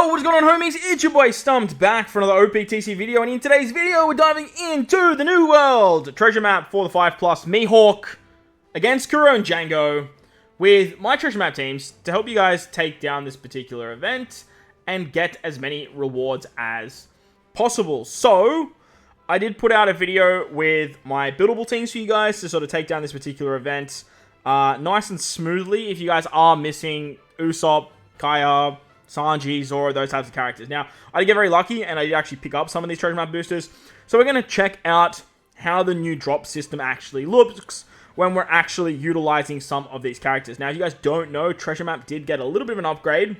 Yo, what's going on, homies? It's your boy Stumped back for another OPTC video, and in today's video, we're diving into the new world treasure map for the 5+ Mihawk against Kuro and Django with my treasure map teams to help you guys take down this particular event and get as many rewards as possible. So, I did put out a video with my buildable teams for you guys to sort of take down this particular event nice and smoothly if you guys are missing Usopp, Kaya, Sanji, Zoro, those types of characters. Now, I did get very lucky, and I did actually pick up some of these treasure map boosters. So we're going to check out how the new drop system actually looks when we're actually utilizing some of these characters. Now, if you guys don't know, treasure map did get a little bit of an upgrade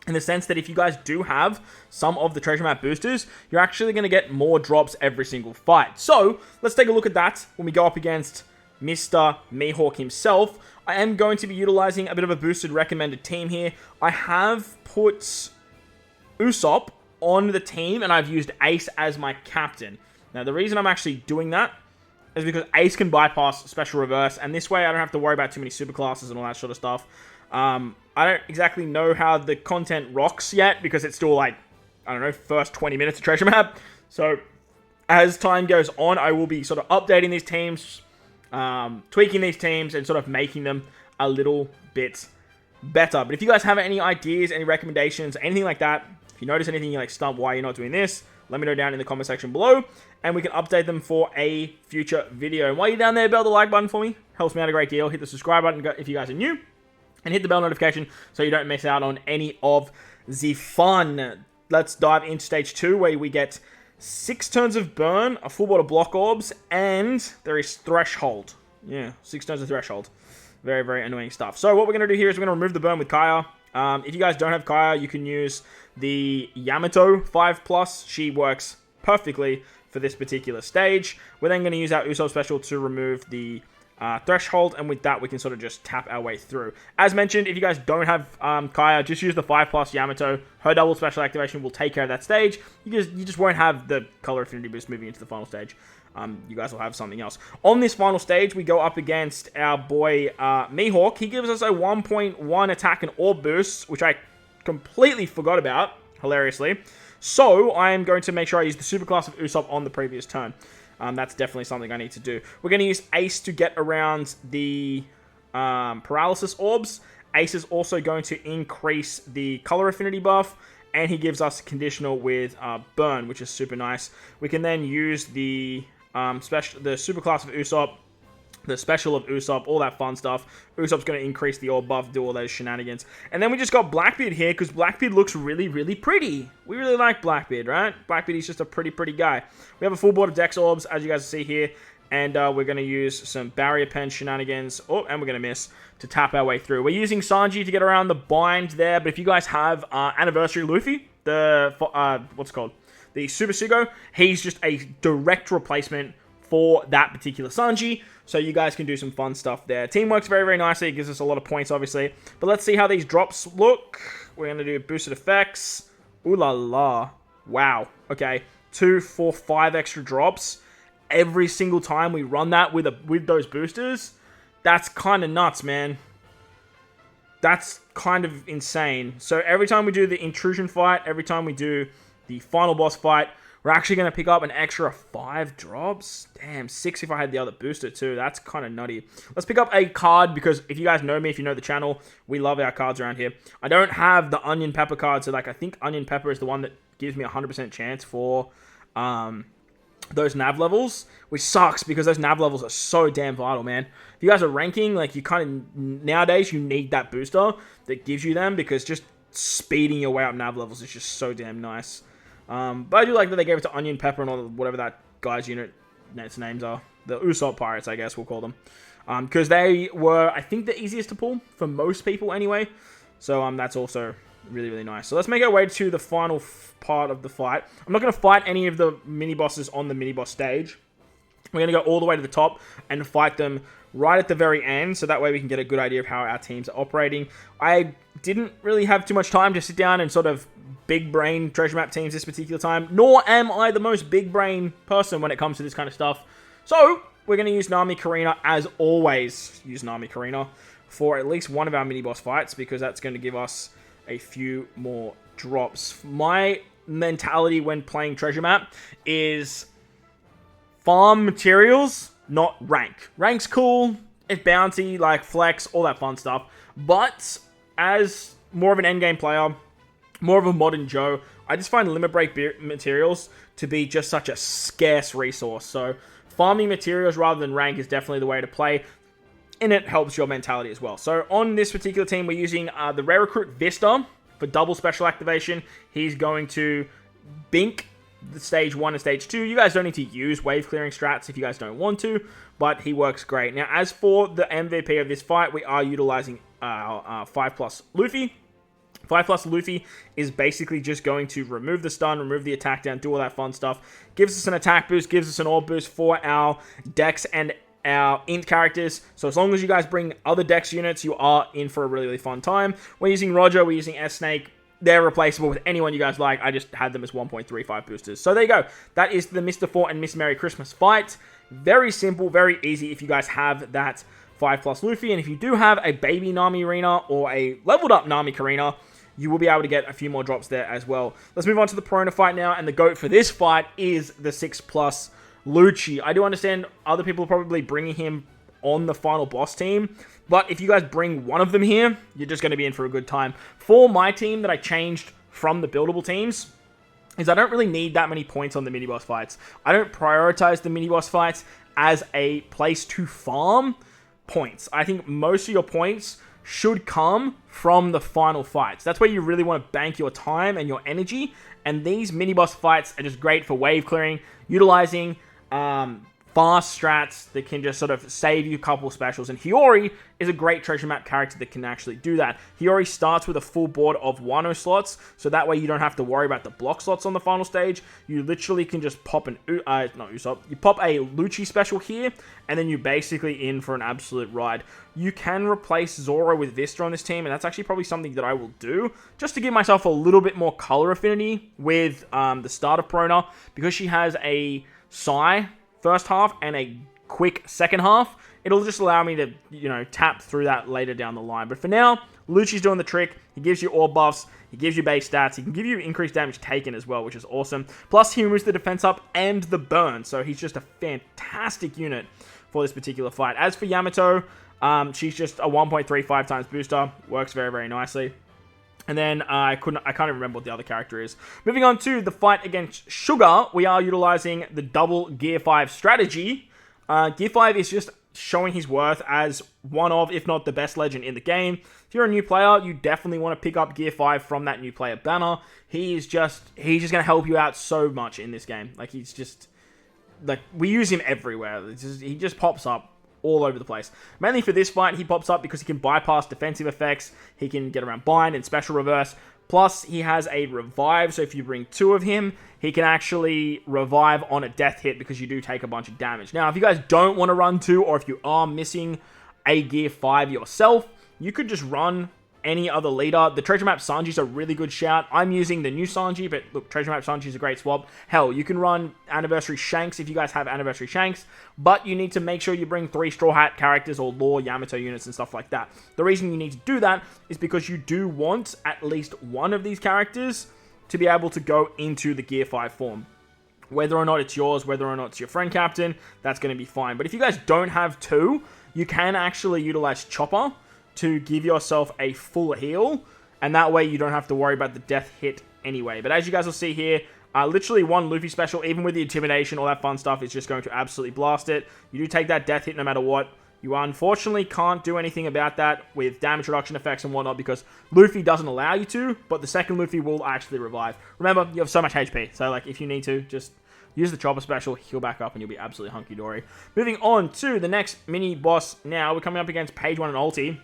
in the sense that if you guys do have some of the treasure map boosters, you're actually going to get more drops every single fight. So, let's take a look at that when we go up against Mr. Mihawk himself. I am going to be utilizing a bit of a boosted recommended team here. I have put Usopp on the team, and I've used Ace as my captain. Now, the reason I'm actually doing that is because Ace can bypass special reverse, and this way I don't have to worry about too many super classes and all that sort of stuff. I don't exactly know how the content rocks yet, because it's still like, I don't know, first 20 minutes of treasure map. So, as time goes on, I will be sort of updating these teams, tweaking these teams, and sort of making them a little bit better. But if you guys have any ideas, any recommendations, anything like that, if you notice anything you're like, Stump, why you're not doing this, let me know down in the comment section below, and we can update them for a future video. And while you're down there, bell the like button for me. Helps me out a great deal. Hit the subscribe button if you guys are new, and hit the bell notification so you don't miss out on any of the fun. Let's dive into stage 2, where we get 6 turns of burn, a full board of block orbs, and there is threshold. Yeah, 6 turns of threshold. Very, very annoying stuff. So what we're going to do here is we're going to remove the burn with Kaya. If you guys don't have Kaya, you can use the Yamato 5+. She works perfectly for this particular stage. We're then going to use our Usopp special to remove the threshold, and with that we can sort of just tap our way through. As mentioned, if you guys don't have Kaya, just use the 5+ Yamato. Her double special activation will take care of that stage. You just won't have the color affinity boost moving into the final stage. You guys will have something else. On this final stage, we go up against our boy Mihawk. He gives us a 1.1 attack and orb boost, which I completely forgot about, hilariously. So I am going to make sure I use the superclass of Usopp on the previous turn. That's definitely something I need to do. We're going to use Ace to get around the paralysis orbs. Ace is also going to increase the color affinity buff, and he gives us conditional with burn, which is super nice. We can then use the superclass of Usopp, the special of Usopp, all that fun stuff. Usopp's going to increase the orb buff, do all those shenanigans. And then we just got Blackbeard here, because Blackbeard looks really, really pretty. We really like Blackbeard, right? Blackbeard is just a pretty, pretty guy. We have a full board of Dex orbs, as you guys see here. And we're going to use some barrier pen shenanigans. Oh, and we're going to miss to tap our way through. We're using Sanji to get around the bind there. But if you guys have Anniversary Luffy, what's it called? The Super Sugo, he's just a direct replacement for that particular Sanji. So you guys can do some fun stuff there. Team works very, very nicely. It gives us a lot of points, obviously. But let's see how these drops look. We're going to do boosted effects. Ooh la la. Wow. Okay. 2, 4, 5 extra drops every single time we run that with those boosters. That's kind of nuts, man. That's kind of insane. So every time we do the intrusion fight, every time we do the final boss fight, we're actually going to pick up an extra 5 drops. Damn, 6 if I had the other booster too. That's kind of nutty. Let's pick up a card, because if you guys know me, if you know the channel, we love our cards around here. I don't have the Onion Pepper card, so like I think Onion Pepper is the one that gives me a 100% chance for those nav levels, which sucks because those nav levels are so damn vital, man. If you guys are ranking, like you kind of, nowadays you need that booster that gives you them, because just speeding your way up nav levels is just so damn nice. But I do like that they gave it to Onion Pepper and all whatever that guy's unit's names are. The Usopp Pirates, I guess we'll call them. Because they were, I think, the easiest to pull for most people anyway. So that's also really, really nice. So let's make our way to the final part of the fight. I'm not going to fight any of the mini-bosses on the mini-boss stage. We're going to go all the way to the top and fight them right at the very end, so that way we can get a good idea of how our teams are operating. I didn't really have too much time to sit down and sort of big brain treasure map teams this particular time, nor am I the most big brain person when it comes to this kind of stuff. So we're going to use Nami Karina, as always. Use Nami Karina for at least one of our mini boss fights, because that's going to give us a few more drops. My mentality when playing treasure map is farm materials, not rank. Rank's cool, it's bounty, like flex, all that fun stuff. But as more of an endgame player, more of a modern Joe, I just find limit break materials to be just such a scarce resource. So farming materials rather than rank is definitely the way to play, and it helps your mentality as well. So on this particular team, we're using the rare recruit Vista for double special activation. He's going to bink the stage 1 and stage 2. You guys don't need to use wave clearing strats if you guys don't want to, but he works great. Now, as for the MVP of this fight, we are utilizing 5+ Luffy. 5+ Luffy is basically just going to remove the stun, remove the attack down, do all that fun stuff. Gives us an attack boost, gives us an orb boost for our Dex and our Int characters. So as long as you guys bring other Dex units, you are in for a really, really fun time. We're using Roger, we're using S-Snake. They're replaceable with anyone you guys like. I just had them as 1.35 boosters. So there you go. That is the Mr. Four and Miss Merry Christmas fight. Very simple, very easy if you guys have that 5+ Luffy. And if you do have a baby Nami Arena or a leveled up Nami Karina, you will be able to get a few more drops there as well. Let's move on to the Perona fight now. And the GOAT for this fight is the 6+ Lucci. I do understand other people are probably bringing him on the final boss team, but if you guys bring one of them here, you're just going to be in for a good time. For my team that I changed from the buildable teams is I don't really need that many points on the mini boss fights. I don't prioritize the mini boss fights as a place to farm points. I think most of your points should come from the final fights. That's where you really want to bank your time and your energy, and these mini boss fights are just great for wave clearing, utilizing fast strats that can just sort of save you a couple specials. And Hiyori is a great treasure map character that can actually do that. Hiyori starts with a full board of Wano slots, so that way you don't have to worry about the block slots on the final stage. You literally can just pop an you pop a Lucci special here, and then you're basically in for an absolute ride. You can replace Zoro with Vista on this team, and that's actually probably something that I will do, just to give myself a little bit more color affinity with the start of Perona, because she has a Psy first half and a quick second half. It'll just allow me to, tap through that later down the line. But for now, Lucci's doing the trick. He gives you orb buffs. He gives you base stats. He can give you increased damage taken as well, which is awesome. Plus, he removes the defense up and the burn. So he's just a fantastic unit for this particular fight. As for Yamato, she's just a 1.35 times booster. Works very, very nicely. And then I can't even remember what the other character is. Moving on to the fight against Sugar, we are utilizing the double Gear 5 strategy. Gear 5 is just showing his worth as one of, if not the best legend in the game. If you're a new player, you definitely want to pick up Gear 5 from that new player banner. He's just going to help you out so much in this game. We use him everywhere. He just pops up all over the place. Mainly for this fight, he pops up because he can bypass defensive effects. He can get around bind and special reverse. Plus, he has a revive, so if you bring 2 of him, he can actually revive on a death hit because you do take a bunch of damage. Now, if you guys don't want to run 2, or if you are missing a Gear 5 yourself, you could just run any other leader. The Treasure Map Sanji's a really good shout. I'm using the new Sanji, but look, Treasure Map Sanji's a great swap. Hell, you can run Anniversary Shanks if you guys have Anniversary Shanks, but you need to make sure you bring 3 Straw Hat characters or Law Yamato units and stuff like that. The reason you need to do that is because you do want at least one of these characters to be able to go into the Gear 5 form. Whether or not it's yours, whether or not it's your friend captain, that's going to be fine. But if you guys don't have 2, you can actually utilize Chopper to give yourself a full heal, and that way you don't have to worry about the death hit anyway. But as you guys will see here, literally one Luffy special, even with the intimidation, all that fun stuff, is just going to absolutely blast it. You do take that death hit no matter what. You unfortunately can't do anything about that with damage reduction effects and whatnot because Luffy doesn't allow you to, but the second Luffy will actually revive. Remember, you have so much HP, so if you need to, just use the Chopper special, heal back up, and you'll be absolutely hunky-dory. Moving on to the next mini boss now, we're coming up against Page 1 and Ulti.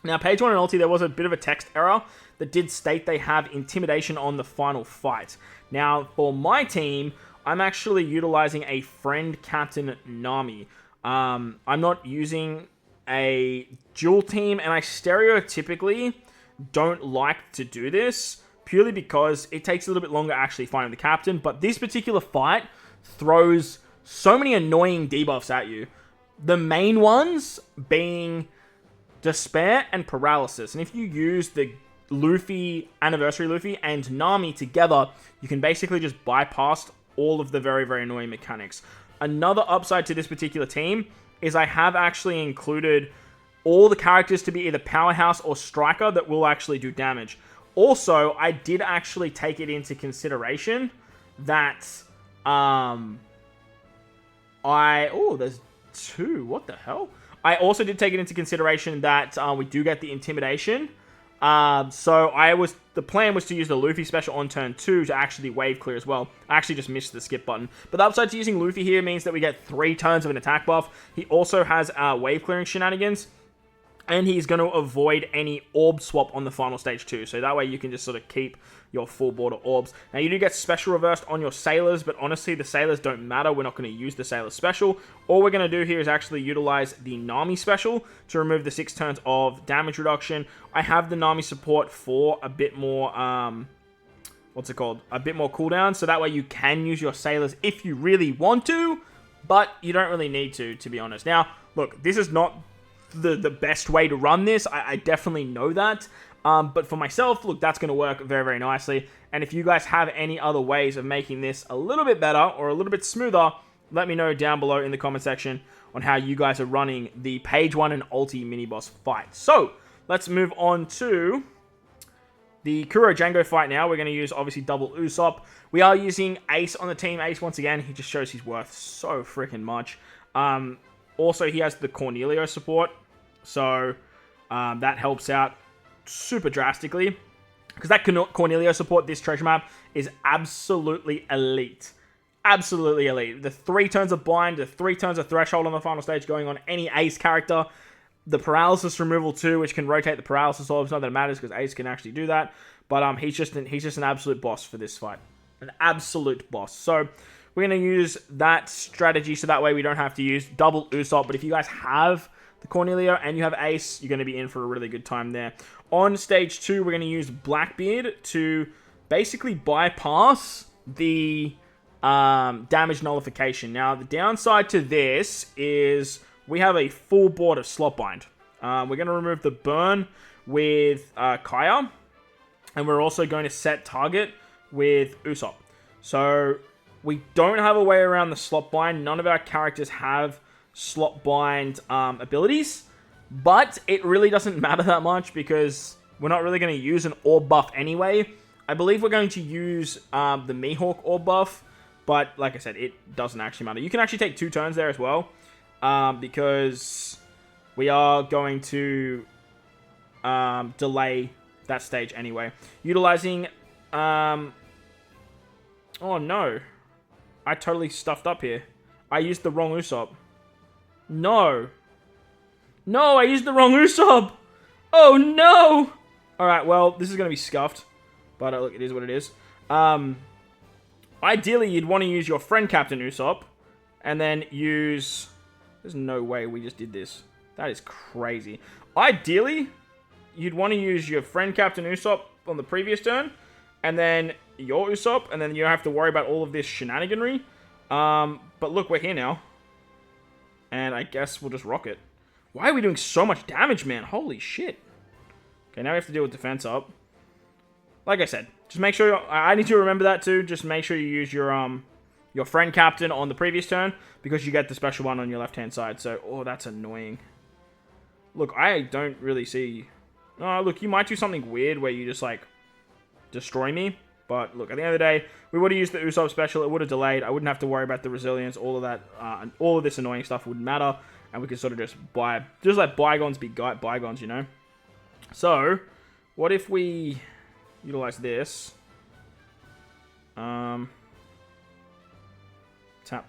Now, Page 1 and Ulti, there was a bit of a text error that did state they have Intimidation on the final fight. Now, for my team, I'm actually utilizing a friend Captain Nami. I'm not using a dual team, and I stereotypically don't like to do this, purely because it takes a little bit longer actually finding the captain, but this particular fight throws so many annoying debuffs at you. The main ones being Despair and Paralysis. And if you use the Luffy, Anniversary Luffy, and Nami together, you can basically just bypass all of the very, very annoying mechanics. Another upside to this particular team is I have actually included all the characters to be either Powerhouse or Striker that will actually do damage. Also, I did actually take it into consideration that, there's two, what the hell? I also did take it into consideration that we do get the Intimidation. The plan was to use the Luffy special on turn 2 to actually wave clear as well. I actually just missed the skip button. But the upside to using Luffy here means that we get 3 turns of an attack buff. He also has wave clearing shenanigans. And he's going to avoid any orb swap on the final stage too. So that way you can just sort of keep your full board of orbs. Now you do get special reversed on your sailors, but honestly the sailors don't matter. We're not going to use the sailor special. All we're going to do here is actually utilize the Nami special to remove the 6 turns of damage reduction. I have the Nami support for a bit more, a bit more cooldown. So that way you can use your sailors if you really want to, but you don't really need to be honest. Now, look, this is not the best way to run this. I definitely know that. But for myself, look, that's going to work very, very nicely. And if you guys have any other ways of making this a little bit better or a little bit smoother, let me know down below in the comment section on how you guys are running the Page 1 and Ulti mini-boss fight. So, let's move on to the Kuro Django fight now. We're going to use, obviously, double Usopp. We are using Ace on the team. Ace, once again, he just shows he's worth so freaking much. Also, he has the Cornelio support. So, that helps out super drastically. Because that Cornelio support, this treasure map, is absolutely elite. Absolutely elite. The 3 turns of Bind, the 3 turns of Threshold on the final stage going on any Ace character. The Paralysis removal too, which can rotate the Paralysis orbs. Not that it matters, because Ace can actually do that. But he's just an absolute boss for this fight. An absolute boss. So, we're going to use that strategy, so that way we don't have to use double Usopp. But if you guys have the Cornelio and you have Ace, you're going to be in for a really good time there. On stage 2, we're going to use Blackbeard to basically bypass the damage nullification. Now, the downside to this is we have a full board of Slot Bind. We're going to remove the burn with Kaya, and we're also going to set target with Usopp. So, we don't have a way around the Slot Bind. None of our characters have Slot Bind abilities, but it really doesn't matter that much because we're not really going to use an orb buff anyway. I believe we're going to use the Mihawk orb buff, but like I said, it doesn't actually matter. You can actually take 2 turns there as well, because we are going to delay that stage anyway. Utilizing, oh no, I totally stuffed up here. I used the wrong Usopp. No. No, I used the wrong Usopp. Oh, no. Alright, well, this is going to be scuffed. But look, it is what it is. Ideally, you'd want to use your friend Captain Usopp. And then use... There's no way we just did this. That is crazy. Ideally, you'd want to use your friend Captain Usopp on the previous turn. And then your Usopp. And then you don't have to worry about all of this shenaniganry. But look, we're here now. And I guess we'll just rock it. Why are we doing so much damage, man? Holy shit. Okay, now we have to deal with defense up. Like I said, just make sure... I need to remember that too. Just make sure you use your friend captain on the previous turn, because you get the special one on your left-hand side. So, oh, that's annoying. Look, I don't really see... Oh, look, you might do something weird where you just, like, destroy me. But, look, at the end of the day, we would have used the Usopp special. It would have delayed. I wouldn't have to worry about the resilience. All of that, all of this annoying stuff wouldn't matter. And we could sort of just let bygones be bygones, you know? So, what if we utilize this? Tap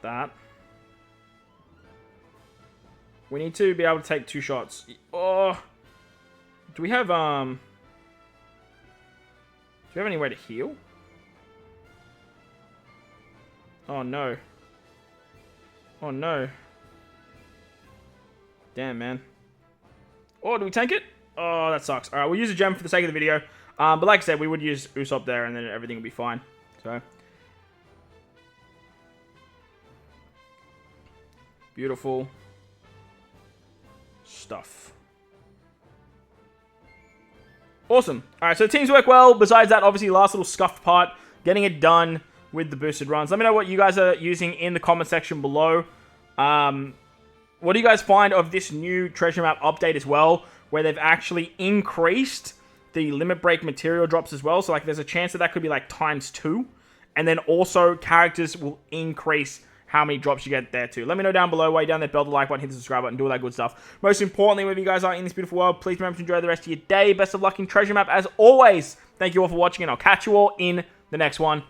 that. We need to be able to take 2 shots. Oh, do we have any way to heal? Oh no. Oh no. Damn, man. Oh, do we tank it? Oh, that sucks. Alright, we'll use a gem for the sake of the video. But like I said, we would use Usopp there and then everything will be fine. So. Beautiful stuff. Awesome. Alright, so the teams work well. Besides that, obviously, last little scuffed part, getting it done with the boosted runs. Let me know what you guys are using in the comment section below. What do you guys find of this new treasure map update as well, where they've actually increased the limit break material drops as well? So, like, there's a chance that could be, like, ×2. And then also, characters will increase how many drops you get there too. Let me know down below. While you're down there, bell the like button, hit the subscribe button, do all that good stuff. Most importantly, wherever you guys are in this beautiful world, please remember to enjoy the rest of your day. Best of luck in treasure map as always. Thank you all for watching, and I'll catch you all in the next one.